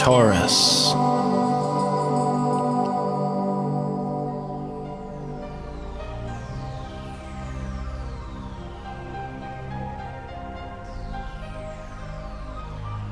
Taurus.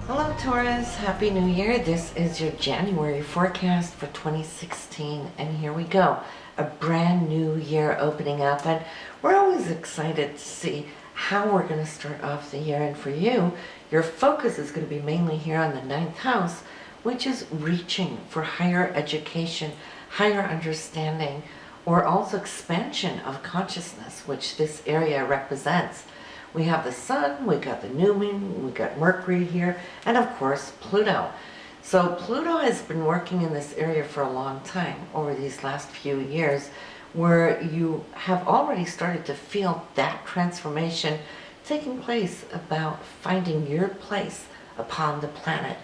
Hello Taurus, Happy New Year. This is your January forecast for 2016 and here we go. A brand new year opening up and we're always excited to see how we're going to start off the year, and for you, your focus is going to be mainly here on the 9th house, which is reaching for higher education, higher understanding, or also expansion of consciousness, which this area represents. We have the sun, we got the new moon, we got Mercury here, and of course Pluto. So Pluto has been working in this area for a long time, over these last few years, where you have already started to feel that transformation taking place about finding your place upon the planet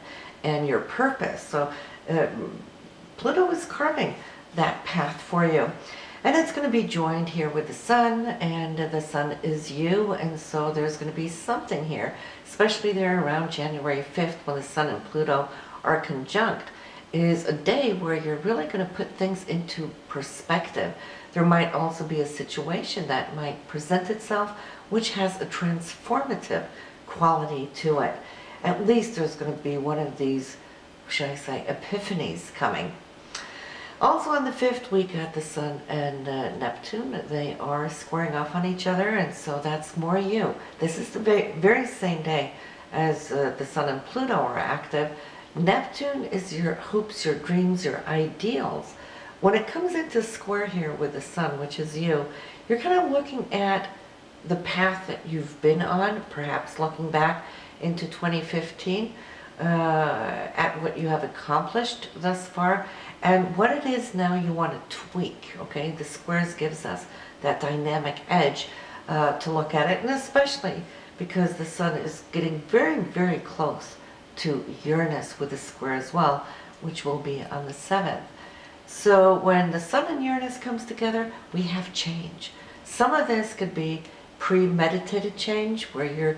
and your purpose. So Pluto is carving that path for you. And it's going to be joined here with the sun, and the sun is you, and so there's going to be something here, especially there around January 5th when the sun and Pluto are conjunct, is a day where you're really going to put things into perspective. There might also be a situation that might present itself which has a transformative quality to it. At least there's going to be one of these, should I say, epiphanies coming. Also on the 5th, we got the sun and Neptune. They are squaring off on each other, and so that's more you. This is the very same day as the sun and Pluto are active. Neptune is your hopes, your dreams, your ideals. When it comes into square here with the sun, which is you, you're kind of looking at the path that you've been on, perhaps looking back into 2015, at what you have accomplished thus far, and what it is now you want to tweak, okay? The squares gives us that dynamic edge to look at it, and especially because the sun is getting very, very close to Uranus with a square as well, which will be on the 7th. So when the sun and Uranus comes together, we have change. Some of this could be premeditated change, where you're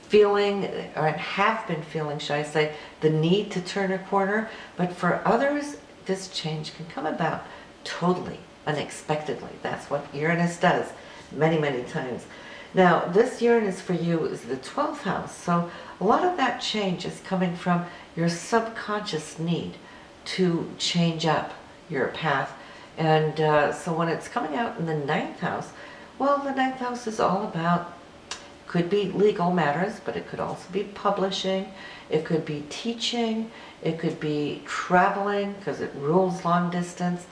feeling, or have been feeling, should I say, the need to turn a corner. But for others, this change can come about totally unexpectedly. That's what Uranus does many, many times. Now, this Uranus for you is the 12th house. So a lot of that change is coming from your subconscious need to change up your path. And so when it's coming out in the 9th house, well, the 9th house is all about, could be legal matters, but it could also be publishing, it could be teaching, it could be traveling, because it rules long distance,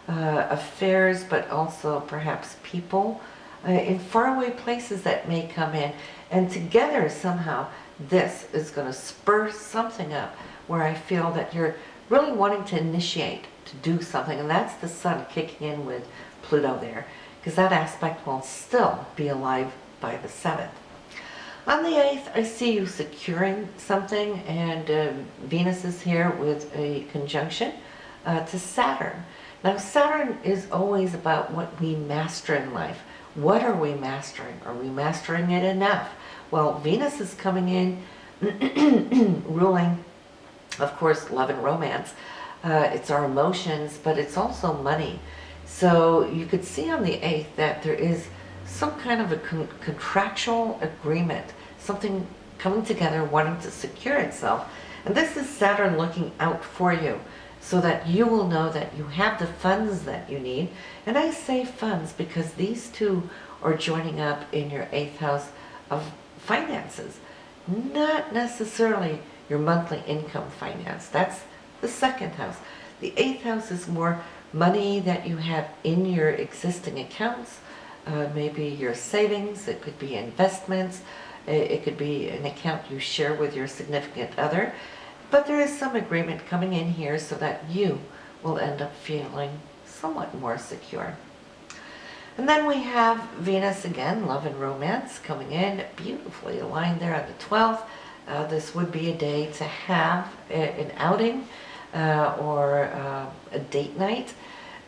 affairs, but also perhaps people in faraway places that may come in. And together somehow this is going to spur something up where I feel that you're really wanting to initiate, to do something, and that's the sun kicking in with Pluto there, because that aspect will still be alive by the 7th. On the 8th, I see you securing something, and Venus is here with a conjunction to Saturn. Now Saturn is always about what we master in life. What are we mastering? Are we mastering it enough? Well, Venus is coming in ruling, of course, love and romance. It's our emotions, but it's also money. So you could see on the 8th that there is some kind of a contractual agreement, something coming together, wanting to secure itself. And this is Saturn looking out for you, so that you will know that you have the funds that you need. And I say funds because these two are joining up in your 8th house of finances. Not necessarily your monthly income finance. That's the 2nd house. The 8th house is more money that you have in your existing accounts, maybe your savings, it could be investments, it could be an account you share with your significant other. But there is some agreement coming in here so that you will end up feeling somewhat more secure. And then we have Venus again, love and romance, coming in beautifully aligned there on the 12th. This would be a day to have an outing or a date night.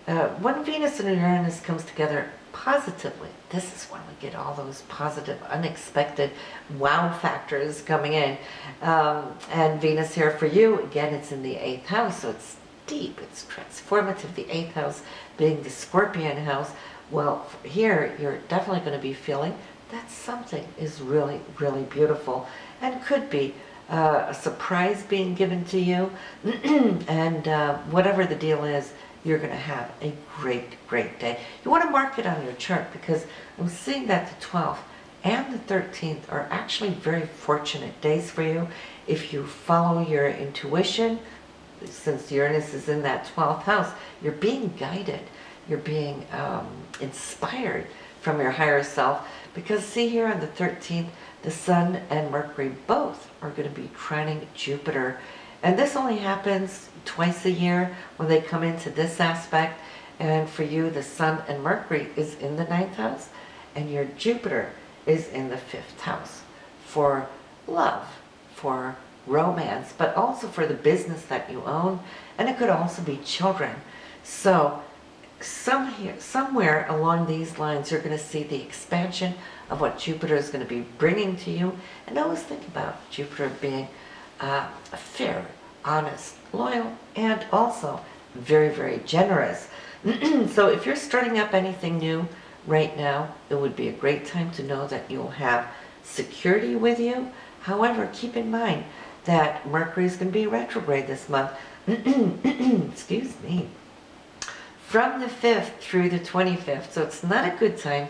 When Venus and Uranus comes together, positively. This is when we get all those positive, unexpected wow factors coming in. And Venus here for you, again, it's in the 8th house, so it's deep, it's transformative. The 8th house being the Scorpion house. Well, here you're definitely going to be feeling that something is really, really beautiful and could be a surprise being given to you. And whatever the deal is, you're going to have a great, great day. You want to mark it on your chart because I'm seeing that the 12th and the 13th are actually very fortunate days for you. If you follow your intuition, since Uranus is in that 12th house, you're being guided. You're being inspired from your higher self. Because see here on the 13th, the Sun and Mercury both are going to be trining Jupiter. And this only happens twice a year when they come into this aspect. And for you, the Sun and Mercury is in the 9th house, and your Jupiter is in the 5th house for love, for romance, but also for the business that you own. And it could also be children. So somewhere along these lines, you're going to see the expansion of what Jupiter is going to be bringing to you. And always think about Jupiter being fair, honest, loyal, and also very, very generous. So if you're starting up anything new right now, it would be a great time to know that you'll have security with you. However, keep in mind that Mercury is going to be retrograde this month. Excuse me. From the 5th through the 25th. So it's not a good time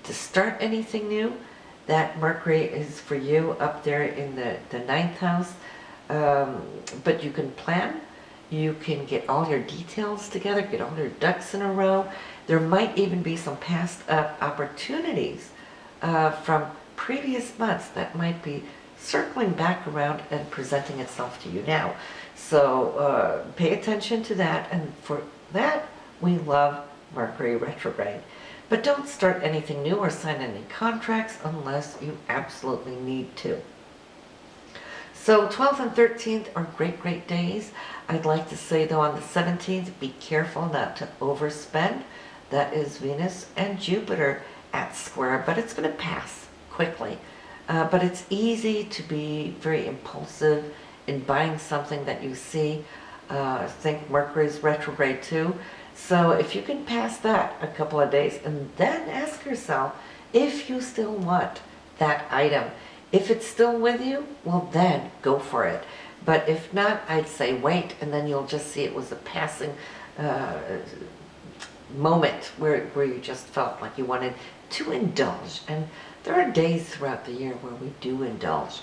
to start anything new. That Mercury is for you up there in the 9th house. But you can plan. You can get all your details together, get all your ducks in a row. There might even be some past opportunities from previous months that might be circling back around and presenting itself to you now. So pay attention to that. And for that, we love Mercury retrograde. But don't start anything new or sign any contracts unless you absolutely need to. So 12th and 13th are great, great days. I'd like to say though on the 17th, be careful not to overspend. That is Venus and Jupiter at square, but it's going to pass quickly. But it's easy to be very impulsive in buying something that you see. Think Mercury's retrograde too. So if you can pass that a couple of days and then ask yourself if you still want that item. If it's still with you, well then go for it. But if not, I'd say wait, and then you'll just see it was a passing moment where you just felt like you wanted to indulge. And there are days throughout the year where we do indulge.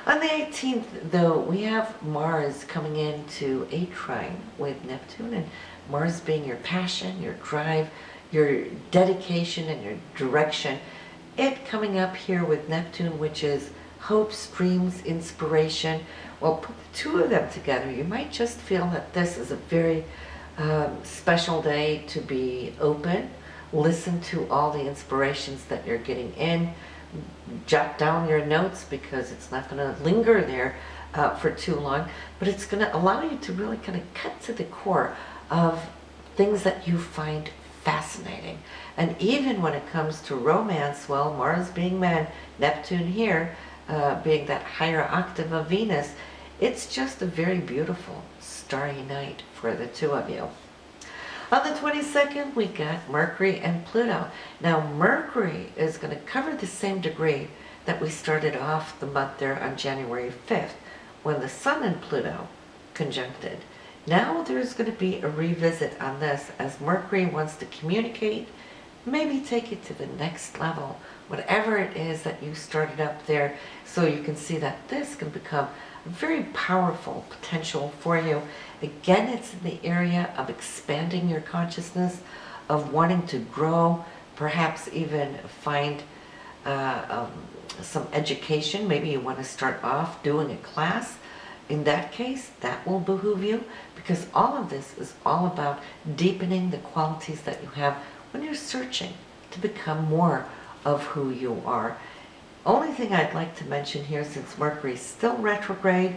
On the 18th, though, we have Mars coming into a trine with Neptune, and Mars being your passion, your drive, your dedication, and your direction. It coming up here with Neptune, which is hopes, dreams, inspiration. Well, put the two of them together, you might just feel that this is a very special day to be open. Listen to all the inspirations that you're getting in. Jot down your notes because it's not going to linger there for too long, but it's going to allow you to really kind of cut to the core of things that you find fascinating. And even when it comes to romance, well, Mars being man, Neptune here being that higher octave of Venus, it's just a very beautiful starry night for the two of you. On the 22nd, we got Mercury and Pluto. Now, Mercury is going to cover the same degree that we started off the month there on January 5th, when the Sun and Pluto conjuncted. Now there's going to be a revisit on this as Mercury wants to communicate, maybe take it to the next level, whatever it is that you started up there, so you can see that this can become a very powerful potential for you. Again, it's in the area of expanding your consciousness, of wanting to grow, perhaps even find some education. Maybe you want to start off doing a class. In that case, that will behoove you, because all of this is all about deepening the qualities that you have when you're searching to become more of who you are. Only thing I'd like to mention here, since Mercury is still retrograde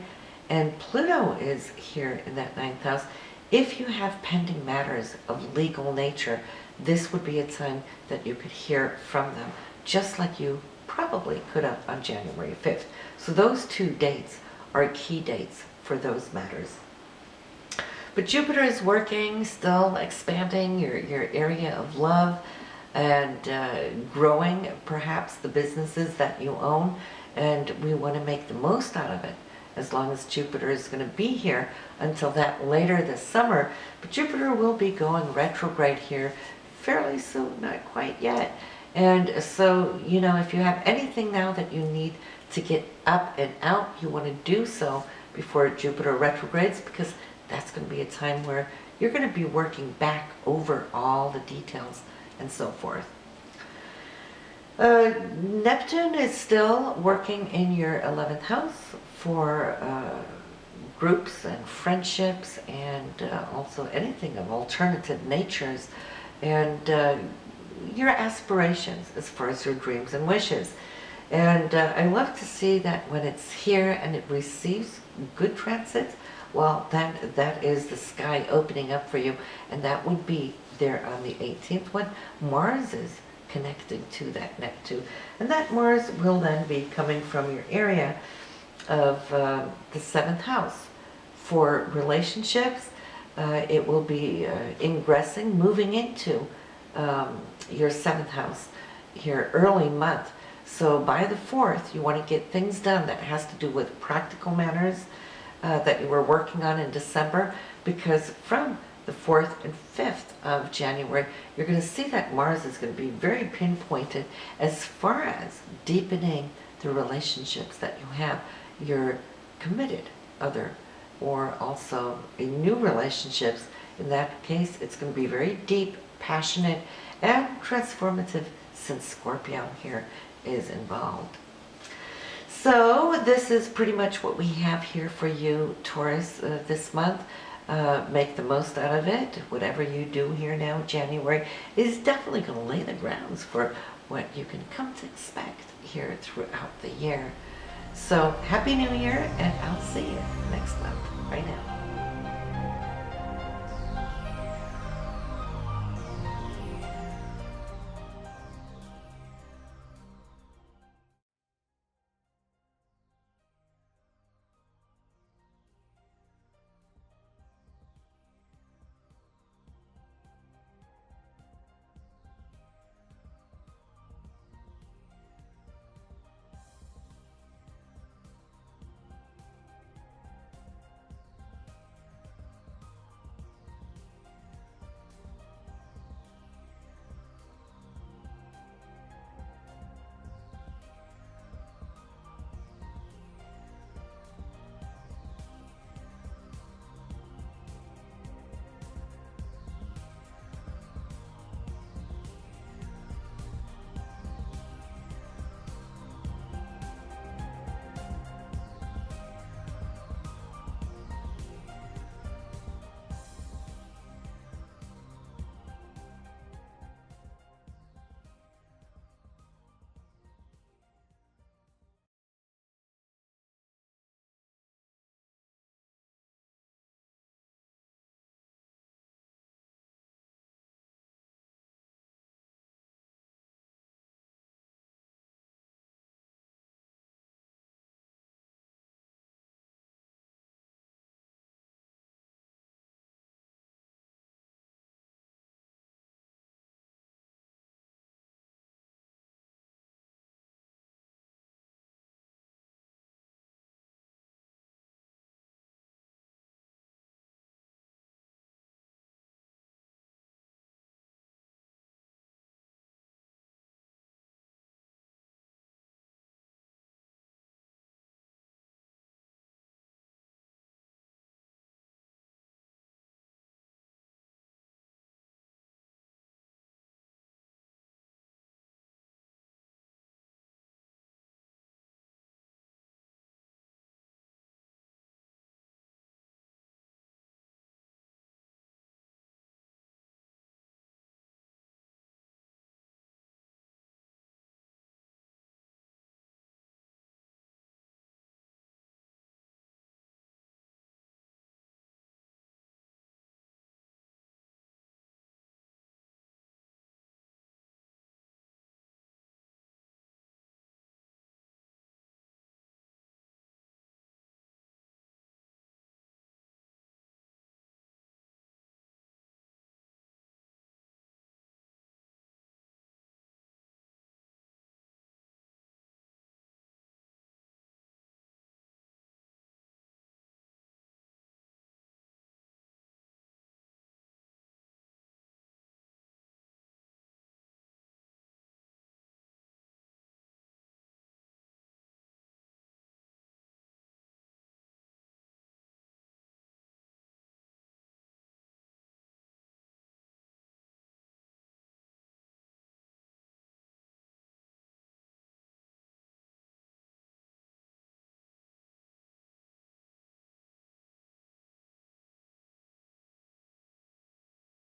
and Pluto is here in that 9th house, if you have pending matters of legal nature, this would be a time that you could hear from them, just like you probably could have on January 5th. So those 2 dates are key dates for those matters. But Jupiter is working, still expanding your area of love and growing perhaps the businesses that you own, and we want to make the most out of it as long as Jupiter is going to be here until that later this summer. But Jupiter will be going retrograde here fairly soon, not quite yet. And so, you know, if you have anything now that you need to get up and out, you want to do so before Jupiter retrogrades, because that's going to be a time where you're going to be working back over all the details and so forth. Neptune is still working in your 11th house for groups and friendships, and also anything of alternative natures, and your aspirations as far as your dreams and wishes. And I love to see that when it's here and it receives good transits, well, that is the sky opening up for you, and that would be there on the 18th when Mars is connected to that Neptune. And that Mars will then be coming from your area of the 7th house. For relationships, it will be ingressing, moving into your 7th house here early month. So by the 4th, you want to get things done that has to do with practical matters that you were working on in December, because from the 4th and 5th of January, you're going to see that Mars is going to be very pinpointed as far as deepening the relationships that you have, your committed other, or also in new relationships. In that case, it's going to be very deep, passionate, and transformative, since Scorpio here is involved. So this is pretty much what we have here for you, Taurus, this month. Make the most out of it. Whatever you do here now, January, is definitely going to lay the grounds for what you can come to expect here throughout the year. So Happy New Year, and I'll see you next month. Bye now.